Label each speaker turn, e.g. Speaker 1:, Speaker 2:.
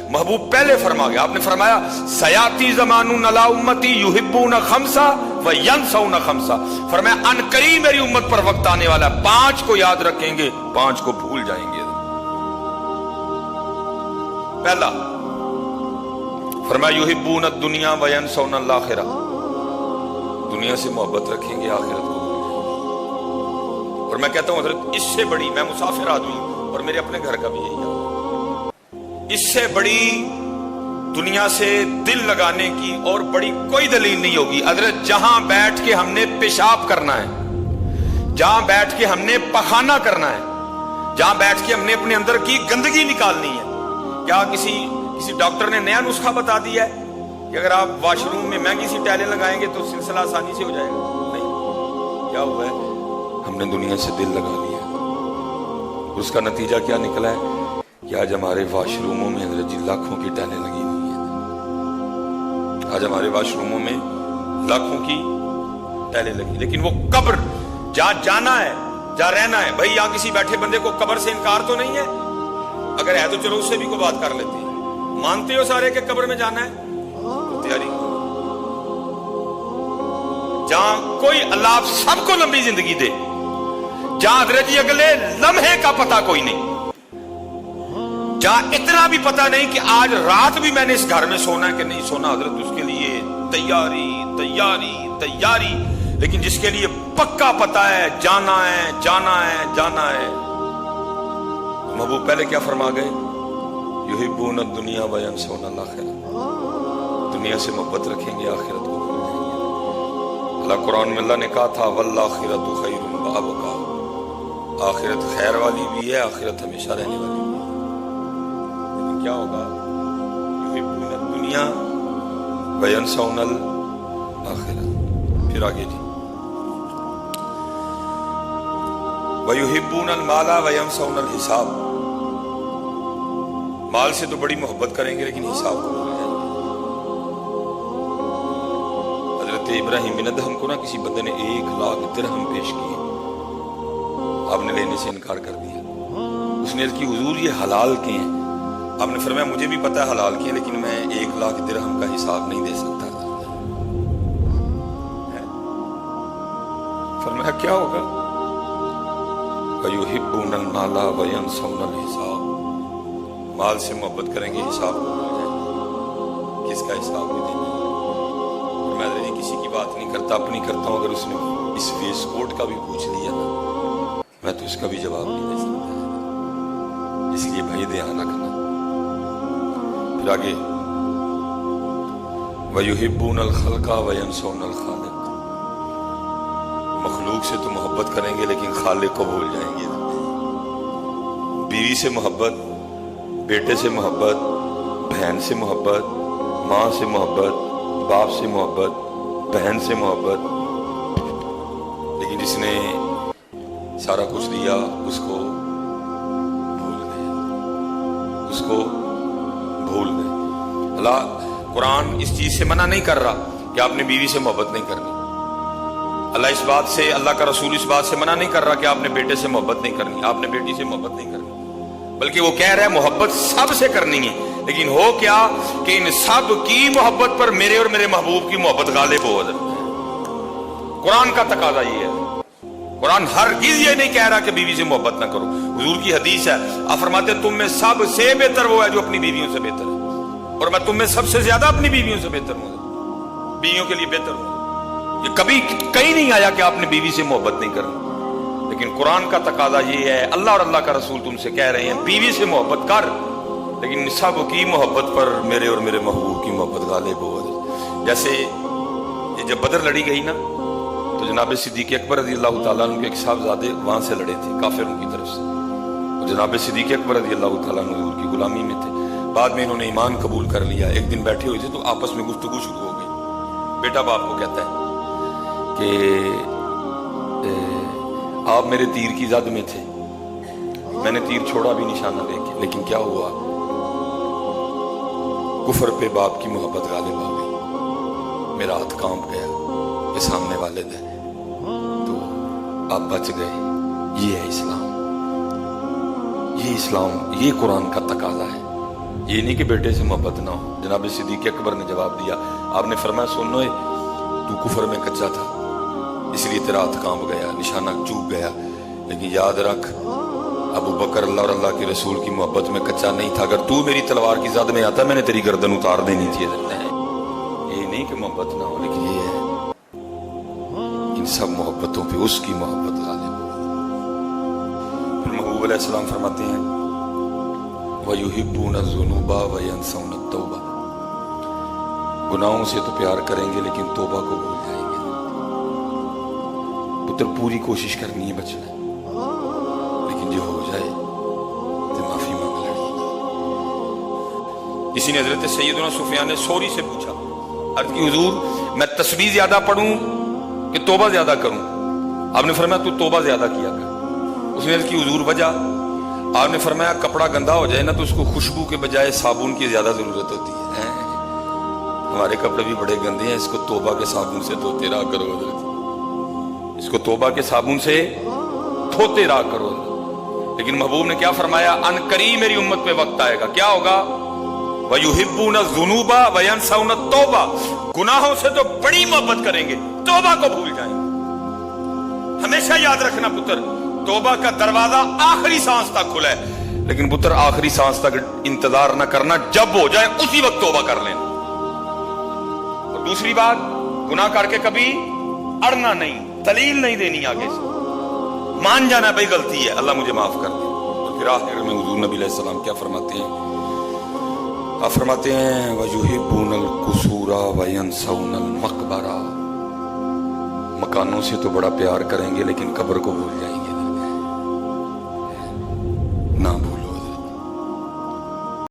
Speaker 1: محبوب پہلے فرما گیا، آپ نے فرمایا سیاتی زمانون علی امتی یحبون خمسا و ینسون خمسا، فرمایا ان قریب میری امت پر وقت آنے والا ہے 5 کو یاد رکھیں گے 5 کو بھول جائیں گے۔ پہلا فرمایا یحبون الدنیا و ینسون الآخرہ، دنیا سے محبت رکھیں گے آخرت کو بھول جائیں گے۔ اور میں کہتا ہوں حضرت اس سے بڑی، میں مسافر آدمی ہوں اور میرے اپنے گھر کا بھی یہی ہے، اس سے بڑی دنیا سے دل لگانے کی اور بڑی کوئی دلیل نہیں ہوگی۔ حضرت جہاں بیٹھ کے ہم نے پیشاب کرنا ہے، جہاں بیٹھ کے ہم نے پخانہ کرنا ہے، جہاں بیٹھ کے ہم نے اپنے اندر کی گندگی نکالنی ہے، کیا کسی ڈاکٹر نے نیا نسخہ بتا دیا ہے کہ اگر آپ واش روم میں مہنگی سی ٹائلیں لگائیں گے تو سلسلہ آسانی سے ہو جائے گا؟ نہیں، کیا ہوا ہے، ہم نے دنیا سے دل لگا لیا، اس کا نتیجہ کیا نکلا ہے کہ آج ہمارے واش روموں میں حضرت جی لاکھوں کی ٹائلیں لگی ہوئی ہیں، آج ہمارے واش روموں میں لاکھوں کی ٹائلیں لگی، لیکن وہ قبر جہاں جانا ہے، جہاں رہنا ہے، بھائی یہاں کسی بیٹھے بندے کو قبر سے انکار تو نہیں ہے؟ اگر ہے تو چلو اس سے بھی کوئی بات کر لیتے ہیں۔ مانتے ہو سارے کہ قبر میں جانا ہے تو تیاری کرو، جہاں کوئی اللہ آپ سب کو لمبی زندگی دے، جہاں حضرت جی اگلے لمحے کا پتہ کوئی نہیں، جہاں اتنا بھی پتہ نہیں کہ آج رات بھی میں نے اس گھر میں سونا ہے کہ نہیں سونا، حضرت اس کے لیے تیاری تیاری تیاری، لیکن جس کے لیے پکا پتہ ہے جانا ہے جانا ہے جانا ہے۔ محبوب پہلے کیا فرما گئے؟ یحبون الدنیا و ینسون الآخرہ، دنیا سے محبت رکھیں گے آخرت کو بھول جائیں گے۔ اللہ قرآن میں اللہ نے کہا تھا والآخرۃ خیر و ابقیٰ، آخرت خیر والی بھی ہے، آخرت ہمیشہ رہنے والی بھی ہے، لیکن کیا ہوگا؟ یحبون الدنیا و ینسون الآخرہ۔ پھر آگے جی وَيُحِبُّونَ الْمَالَ وَيَنْسَوْنَ الْحِسَابَ، مال سے تو بڑی محبت کریں گے لیکن حساب کو بھول جائیں گے۔ حضرت ابراہیم بن ادہم کو نا کسی بندے نے 1,00,000 درہم پیش کیے، آپ نے لینے سے انکار کر دیا۔ اس نے عرض کی حضور یہ حلال کے ہیں؟ آپ نے فرمایا مجھے بھی پتا ہے حلال کے ہیں، لیکن میں 1,00,000 درہم کا حساب نہیں دے سکتا۔ فرمایا کیا ہوگا؟ وَيُحِبُّونَ الْمَالَ وَيَنْسَوْنَ الْحِسَابَ، مال سے محبت کریں گے حساب کو بھول جائیں گے، کس کا حساب بھی دینا ہے۔ میں کسی کی بات نہیں کرتا، اپنی کرتا ہوں، اگر اس نے اس ویس کوٹ کا بھی پوچھ لیا نا میں تو اس کا بھی جواب نہیں دے سکتا، اس لیے بھائی دھیان رکھنا۔ پھر آگے وَيُحِبُّونَ الْخَلْقَ وَيَنْسَوْنَ الْخَالِقَ، مخلوق سے تو محبت کریں گے لیکن خالق کو بھول جائیں گے۔ بیوی سے محبت، بیٹے سے محبت، بہن سے محبت، ماں سے محبت، باپ سے محبت، بہن سے محبت، لیکن جس نے سارا کچھ دیا اس کو بھول گئے، اس کو بھول گئے۔ اللہ قرآن اس چیز سے منع نہیں کر رہا کہ آپ نے بیوی سے محبت نہیں کرنی، اللہ اس بات سے، اللہ کا رسول اس بات سے منع نہیں کر رہا کہ آپ نے بیٹے سے محبت نہیں کرنی، آپ نے بیٹی سے محبت نہیں کرنی، بلکہ وہ کہہ رہا ہے محبت سب سے کرنی ہے، لیکن ہو کیا کہ ان سب کی محبت پر میرے اور میرے محبوب کی محبت غالب ہو جائے۔ قرآن کا تقاضا یہ ہے، قرآن ہرگز یہ نہیں کہہ رہا کہ بیوی سے محبت نہ کرو۔ حضور کی حدیث ہے، آپ فرماتے ہیں تم میں سب سے بہتر وہ ہے جو اپنی بیویوں سے بہتر ہے، اور میں تم میں سب سے زیادہ اپنی بیویوں سے بہتر ہوں، بیویوں کے لیے بہتر ہوں۔ یہ کبھی کہیں نہیں آیا کہ آپ نے بیوی سے محبت نہیں کرنی، لیکن قرآن کا تقاضا یہ ہے، اللہ اور اللہ کا رسول تم سے کہہ رہے ہیں بیوی سے محبت کر، لیکن سب کی محبت پر میرے اور میرے محبوب کی محبت غالب ہو۔ جیسے یہ جب بدر لڑی گئی نا تو جناب صدیق اکبر رضی اللہ تعالیٰ عنہ کے ایک صاحبزادے وہاں سے لڑے تھے کافروں کی طرف سے، اور جناب صدیق اکبر رضی اللہ تعالیٰ عنہ حضور کی غلامی میں تھے۔ بعد میں انہوں نے ایمان قبول کر لیا، ایک دن بیٹھے ہوئے تھے تو آپس میں گفتگو شروع ہو گئی۔ بیٹا باپ کو کہتا ہے کہ آپ میرے تیر کی زد میں تھے، میں نے تیر چھوڑا بھی نشانہ لے کے، لیکن کیا ہوا، کفر پہ باپ کی محبت غالب آ گئی، میرا ہاتھ کانپ گیا کہ سامنے والد ہے، تو آپ بچ گئے۔ یہ ہے اسلام، یہ اسلام، یہ قرآن کا تقاضا ہے، یہ نہیں کہ بیٹے سے محبت نہ ہو. جناب صدیق اکبر نے جواب دیا, آپ نے فرمایا سن لو تو کفر میں کچا تھا اس لیے تیرا ہاتھ کانپ گیا, نشانہ چوک گیا, لیکن یاد رکھ ابو بکر اللہ اور اللہ کے رسول کی محبت میں کچا نہیں تھا. اگر تو میری تلوار کی زد میں آتا میں نے تیری گردن اتار دینی تھی. یہ نہیں کہ محبت نہ ہو, لیکن یہ ہے ان سب محبتوں پہ اس کی محبت غالب. پھر محبوب علیہ السلام فرماتے ہیں وَيُحِبُّونَ الذُّنُوبَ وَيَنْسَوْنَ التَّوْبَةَ, گناہوں سے تو پیار کریں گے لیکن توبہ کو بھول جائیں گے. پتر پوری کوشش کرنی ہے بچنا, لیکن جو ہو جائے تو معافی مانگ لڑی. کسی نے حضرت سیدنا سفیان ثوری سے پوچھا, عرض کی حضور میں تسبیح زیادہ پڑھوں کہ توبہ زیادہ کروں؟ آپ نے فرمایا تو توبہ زیادہ کیا کر. اس نے عرض کی حضور وجہ؟ آپ نے فرمایا کپڑا گندا ہو جائے نا تو اس کو خوشبو کے بجائے صابن کی زیادہ ضرورت ہوتی ہے. ہمارے کپڑے بھی بڑے گندے ہیں, اس کو توبہ کے صابن سے دھوتے رہا کرو حضرت, اس کو توبہ کے صابن سے دھوتے رہا کرو. لیکن محبوب نے کیا فرمایا, ان قریب میری امت پہ وقت آئے گا, کیا ہوگا؟ وَيُحِبُّونَ الذُّنُوبَ وَيَنْسَوْنَ التَّوْبَةَ, گناہوں سے تو بڑی محبت کریں گے, توبہ کو بھول جائیں گے. ہمیشہ یاد رکھنا پتر, توبہ کا دروازہ آخری سانس تک کھلا ہے, لیکن پتر آخری سانس تک انتظار نہ کرنا, جب ہو جائے اسی وقت توبہ کر لینا. اور دوسری بات, گناہ کر کے کبھی اڑنا نہیں, دلیل نہیں دینی آگے سے, مان جانا بھائی غلطی ہے, اللہ مجھے معاف کر دے. اور پھر آخر میں حضور نبی علیہ السلام کیا فرماتے ہیں؟ آپ فرماتے ہیں وَيُحِبُّونَ الْقُصُورَ وَيَنْسَوْنَ الْمَقْبَرَ, مکانوں سے تو بڑا پیار کریں گے لیکن قبر کو بھول جائیں گے.